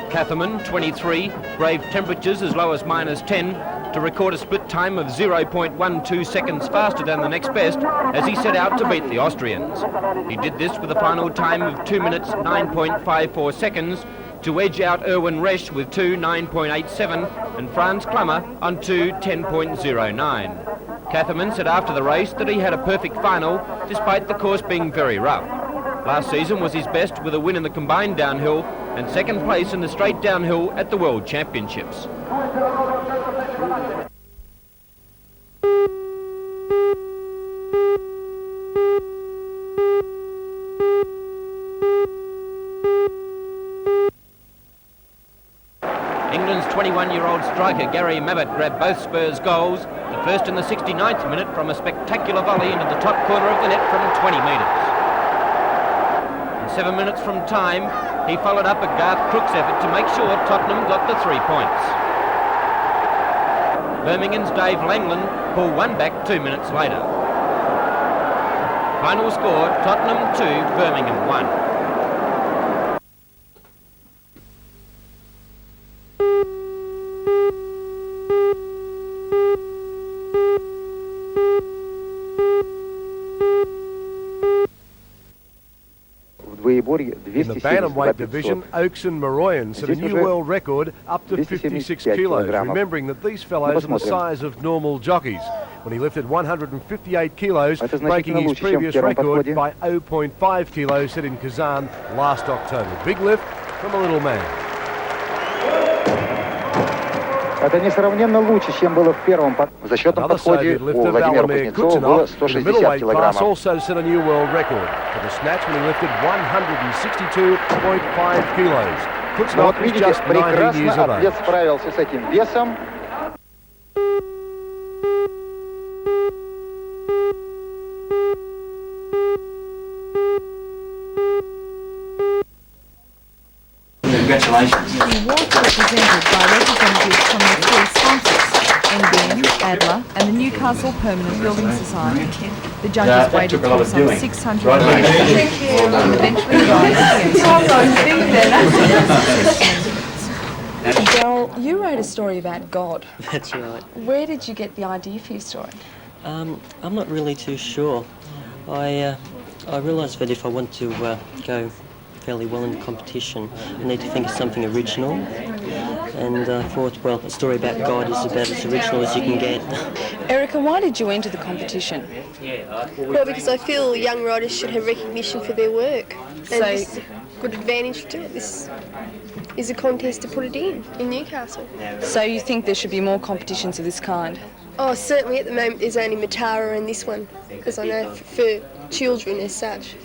Catherman, 23, braved temperatures as low as -10 to record a split time of 0.12 seconds faster than the next best as he set out to beat the Austrians. He did this with a final time of 2 minutes 9.54 seconds to edge out Erwin Resch with 2:9.87 and Franz Klammer on 2:10.09. Catherman said after the race that he had a perfect final despite the course being very rough. Last season was his best with a win in the combined downhill and second place in the straight downhill at the World Championships. England's 21-year-old striker Gary Mabbott grabbed both Spurs goals, the first in the 69th minute from a spectacular volley into the top corner of the net from 20 metres. 7 minutes from time, he followed up a Garth Crooks effort to make sure Tottenham got the 3 points. Birmingham's Dave Langland pulled one back 2 minutes later. Final score, Tottenham 2, Birmingham 1. In the bantamweight division, Oakes and Maroyan set a new world record up to 56 kilos, remembering that these fellows are the size of normal jockeys. When he lifted 158 kilos, breaking his previous record by 0.5 kilos set in Kazan last October. Big lift from a little man. Это несравненно лучше, чем было в первом. В защитном подходе у Владимира Кузнецова было 160 килограммов. Also set a new world record for the snatch when he lifted 162.5 kilos. Вот видите, прекрасно атлет справился с этим весом. Congratulations. The awards are presented by representatives from the three sponsors, NBN, Adler and the Newcastle Permanent Building Society. The judges waited for some 600 minutes and eventually Daryl, you wrote a story about God. That's right. Where did you get the idea for your story? I'm not really too sure. I realised that if I want to go fairly well in the competition, I need to think of something original, and I thought, well, a story about God is about as original as you can get. Erica, why did you enter the competition? Well, because I feel young writers should have recognition for their work, and this is a good advantage to do it. This is a contest to put it in Newcastle. So you think there should be more competitions of this kind? Oh, certainly at the moment there's only Matara and this one, because I know for children as such.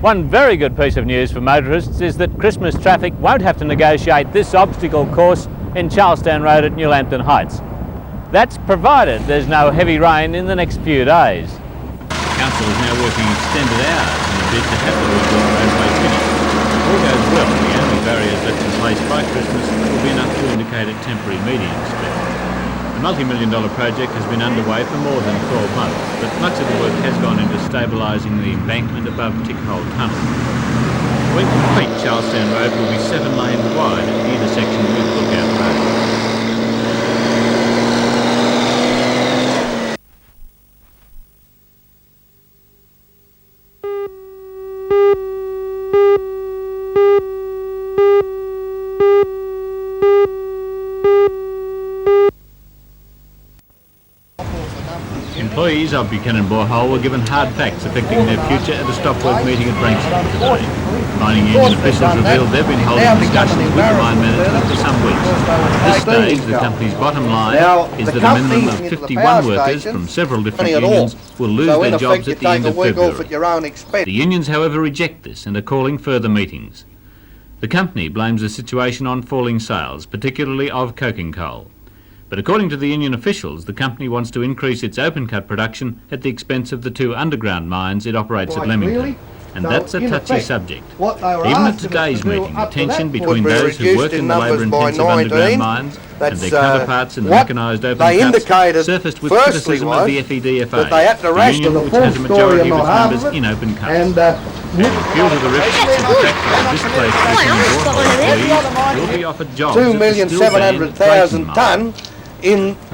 One very good piece of news for motorists is that Christmas traffic won't have to negotiate this obstacle course in Charlestown Road at Newlambton Heights. That's provided there's no heavy rain in the next few days. Council is now working extended hours in a bid to have the roadway finished. If all goes well, the only barriers left in place by Christmas will be enough to relocated temporary median strip. The multi-million-dollar project has been underway for more than 12 months, but much of the work has gone into stabilising the embankment above Tickhole Tunnel. When complete, Charlestown Road will be 7 lanes wide at the intersection with Lookout Road. Employees of Buchanan Borehole were given hard facts affecting their future at a stop-work meeting at Branksome today. Mining union officials revealed they've been holding discussions with the mine management for some weeks. At this stage, the company's bottom line is that a minimum of 51 workers from several different unions will lose their jobs at the end of February. The unions, however, reject this and are calling further meetings. The company blames the situation on falling sales, particularly of coking coal. But according to the union officials, the company wants to increase its open-cut production at the expense of the 2 underground mines it operates at Leamington. And that's a touchy subject. Even at today's meeting, the tension between those who work in the labour-intensive underground mines and their counterparts in the mechanised open cuts surfaced with criticism of the FEDFA, the union which has a majority of its members in open cuts. And fuel to the rifts to the fact that displaced employees will be offered jobs 2,700,000 tonne.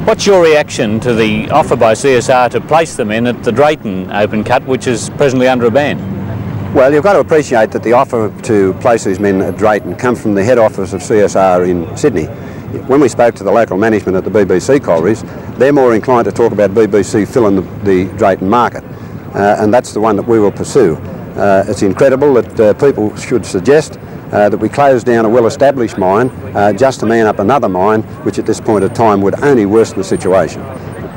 What's your reaction to the offer by CSR to place them in at the Drayton open cut, which is presently under a ban? Well, you've got to appreciate that the offer to place these men at Drayton comes from the head office of CSR in Sydney. When we spoke to the local management at the BBC collieries, they're more inclined to talk about BBC filling the Drayton market, and that's the one that we will pursue. It's incredible that people should suggest that we close down a well-established mine just to man up another mine, which at this point of time would only worsen the situation.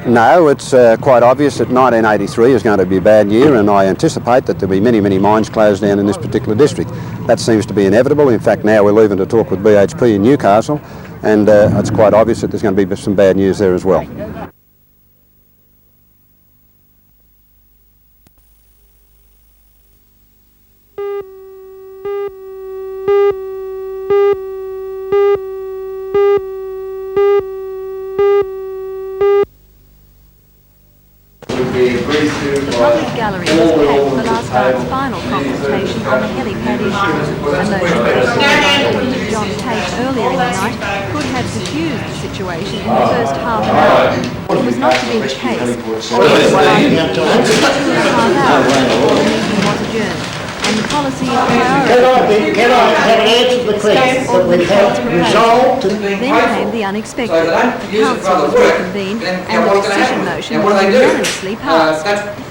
No, it's quite obvious that 1983 is going to be a bad year, and I anticipate that there'll be many, many mines closed down in this particular district. That seems to be inevitable. In fact, now we're leaving to talk with BHP in Newcastle, and it's quite obvious that there's going to be some bad news there as well. The public gallery was packed for last night's final consultation on the helipad issue. A motion put forward by John Tate earlier in the night could have diffused the situation in the first half an hour. It was not to be the case. All it was argued for 2.5 hours before the meeting was adjourned. And the policy of priority Can I have an answer to the question that we have resolved? Then came the unexpected. Council was reconvened and the decision motion was unanimously passed.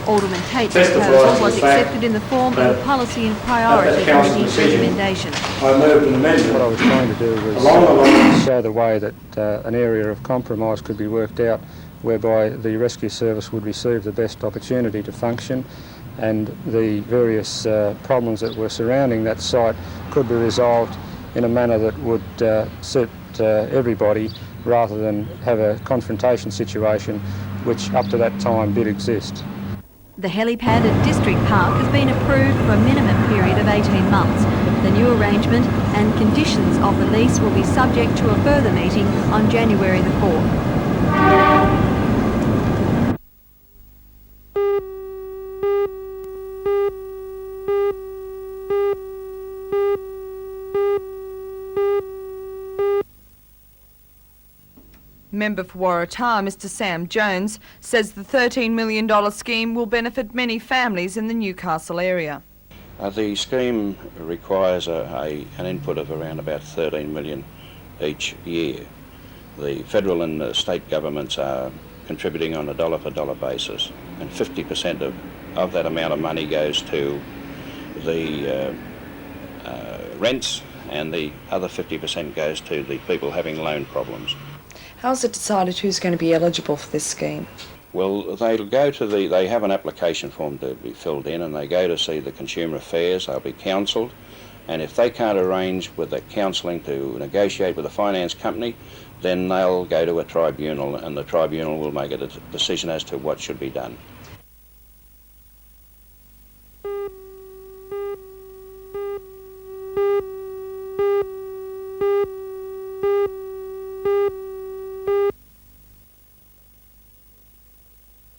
Alderman Tate's proposal was accepted in the form of a policy and priority committee recommendation. I moved an amendment. What I was trying to do was show the way that an area of compromise could be worked out whereby the rescue service would receive the best opportunity to function, and the various problems that were surrounding that site could be resolved in a manner that would suit everybody, rather than have a confrontation situation which up to that time did exist. The helipad at District Park has been approved for a minimum period of 18 months. The new arrangement and conditions of the lease will be subject to a further meeting on January the 4th. Member for Waratah, Mr Sam Jones, says the $13 million scheme will benefit many families in the Newcastle area. The scheme requires an input of around about $13 million each year. The federal and the state governments are contributing on a dollar-for-dollar basis, and 50% of that amount of money goes to the rents, and the other 50% goes to the people having loan problems. How's it decided who's going to be eligible for this scheme? Well, they'll go to they have an application form to be filled in, and they go to see the Consumer Affairs. They'll be counselled, and if they can't arrange with the counselling to negotiate with a finance company, then they'll go to a tribunal, and the tribunal will make a decision as to what should be done.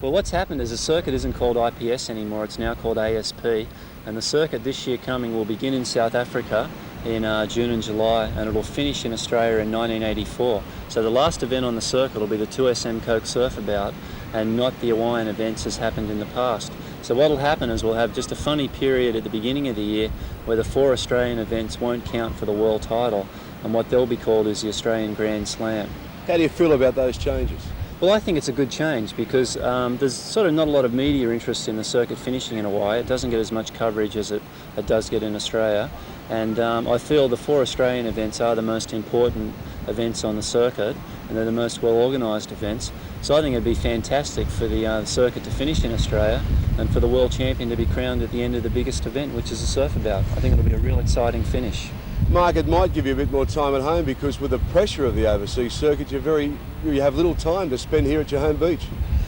Well, what's happened is the circuit isn't called IPS anymore, it's now called ASP, and the circuit this year coming will begin in South Africa in June and July, and it will finish in Australia in 1984. So the last event on the circuit will be the 2SM Coke Surf About, and not the Hawaiian events as happened in the past. So what will happen is we'll have just a funny period at the beginning of the year where the 4 Australian events won't count for the world title, and what they'll be called is the Australian Grand Slam. How do you feel about those changes? Well, I think it's a good change because there's sort of not a lot of media interest in the circuit finishing in Hawaii. It doesn't get as much coverage as it does get in Australia. And I feel the 4 Australian events are the most important events on the circuit, and they're the most well organised events. So I think it'd be fantastic for the circuit to finish in Australia and for the world champion to be crowned at the end of the biggest event, which is the Surf About. I think it'll be a real exciting finish. Mark, it might give you a bit more time at home because with the pressure of the overseas circuit, you have little time to spend here at your home beach.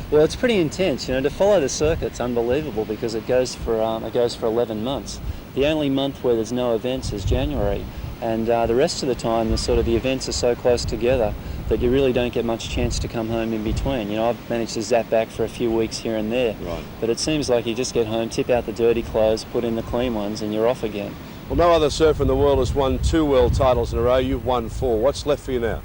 Well, it's pretty intense. You know, to follow the circuit's unbelievable because it goes for 11 months. The only month where there's no events is January, and the rest of the time, the events are so close together that you really don't get much chance to come home in between. You know, I've managed to zap back for a few weeks here and there, right. But it seems like you just get home, tip out the dirty clothes, put in the clean ones, and you're off again. Well, no other surfer in the world has won 2 world titles in a row. You've won 4. What's left for you now?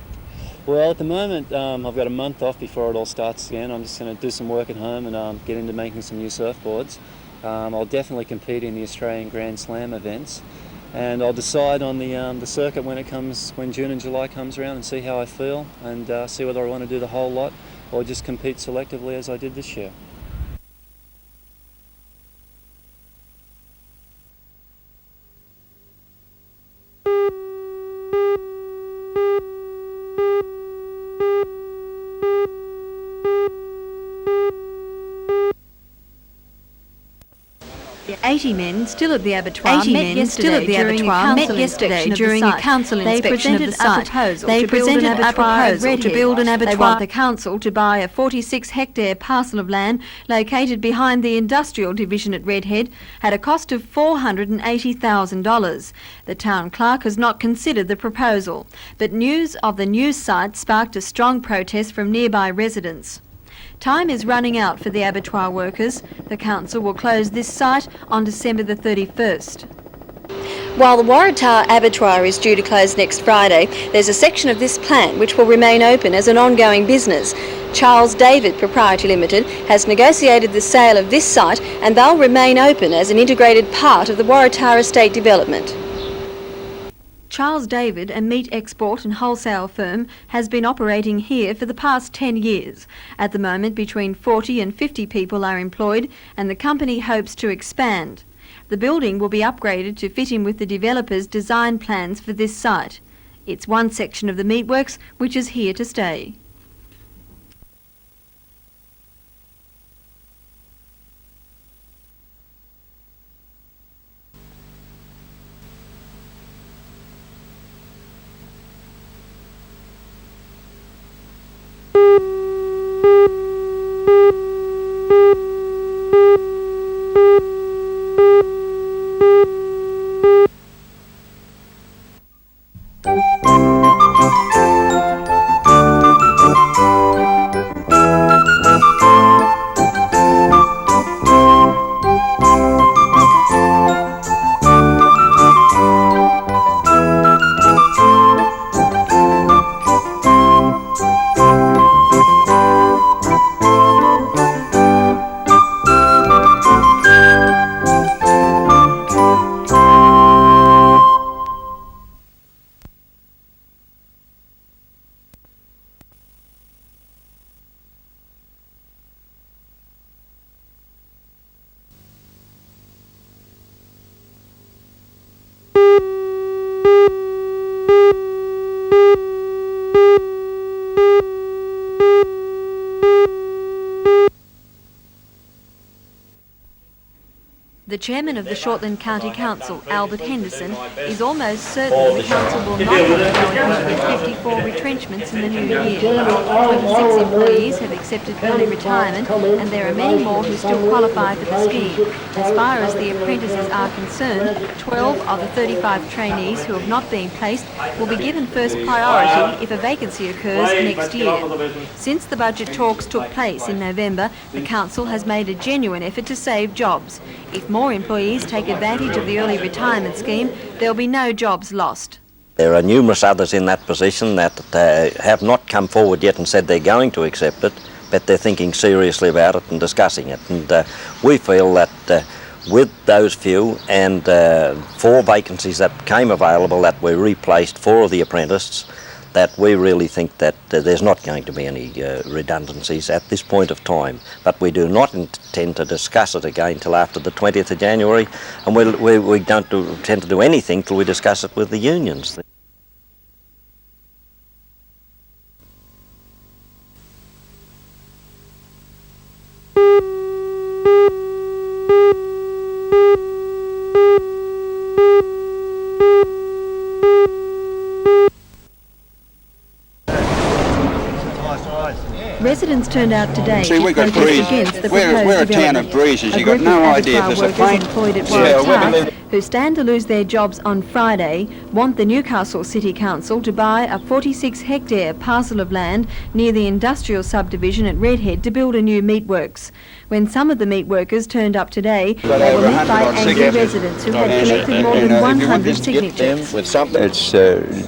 Well, at the moment, I've got a month off before it all starts again. I'm just going to do some work at home and get into making some new surfboards. I'll definitely compete in the Australian Grand Slam events, and I'll decide on the circuit when June and July comes around, and see how I feel, and see whether I want to do the whole lot or just compete selectively as I did this year. The 80 men still at the abattoir met yesterday during a council inspection of the site. They presented a proposal to build an abattoir. They want the council to buy a 46-hectare parcel of land located behind the industrial division at Redhead at a cost of $480,000. The town clerk has not considered the proposal, but news of the new site sparked a strong protest from nearby residents. Time is running out for the abattoir workers. The council will close this site on December the 31st. While the Waratah Abattoir is due to close next Friday, there's a section of this plant which will remain open as an ongoing business. Charles David Proprietary Limited has negotiated the sale of this site, and they'll remain open as an integrated part of the Waratah estate development. Charles David, a meat export and wholesale firm, has been operating here for the past 10 years. At the moment, between 40 and 50 people are employed, and the company hopes to expand. The building will be upgraded to fit in with the developer's design plans for this site. It's one section of the meatworks which is here to stay. The chairman of the Shortland County Council, Albert Henderson, is almost certain the council will not have to go ahead with 54 retrenchments in the new year. 26 employees have accepted early retirement and there are many more who still qualify for the scheme. As far as the apprentices are concerned, 12 of the 35 trainees who have not been placed will be given first priority if a vacancy occurs next year. Since the budget talks took place in November, the council has made a genuine effort to save jobs. If more employees take advantage of the early retirement scheme, there'll be no jobs lost. There are numerous others in that position that have not come forward yet and said they're going to accept it, but they're thinking seriously about it and discussing it. And we feel that with those few and 4 vacancies that became available that were replaced for the apprentices, that we really think that there's not going to be any redundancies at this point of time. But we do not intend to discuss it again till after the 20th of January, and we don't intend to do anything till we discuss it with the unions. Residents turned out today See, we to got protest breeze. against the We're proposed a town of development. breezes. A You got group no of idea if abattoir there's a workers plane. employed at Yeah, Waratah, who stand to lose their jobs on Friday, want the Newcastle City Council to buy a 46-hectare parcel of land near the industrial subdivision at Redhead to build a new meatworks. When some of the meat workers turned up today, they were met by angry residents who had collected more than 100 signatures. It's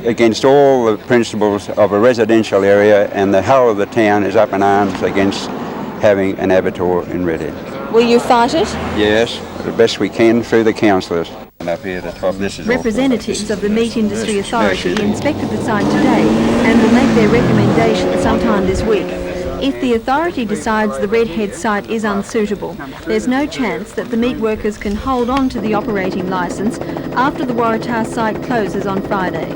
against all the principles of a residential area, and the whole of the town is up in arms against having an abattoir in Redhead. Will you fight it? Yes, the best we can through the councillors. And up here at the top, this is Representatives of the Meat Industry Authority inspected the site today and will make their recommendation sometime this week. If the authority decides the Redhead site is unsuitable, there's no chance that the meat workers can hold on to the operating licence after the Waratah site closes on Friday.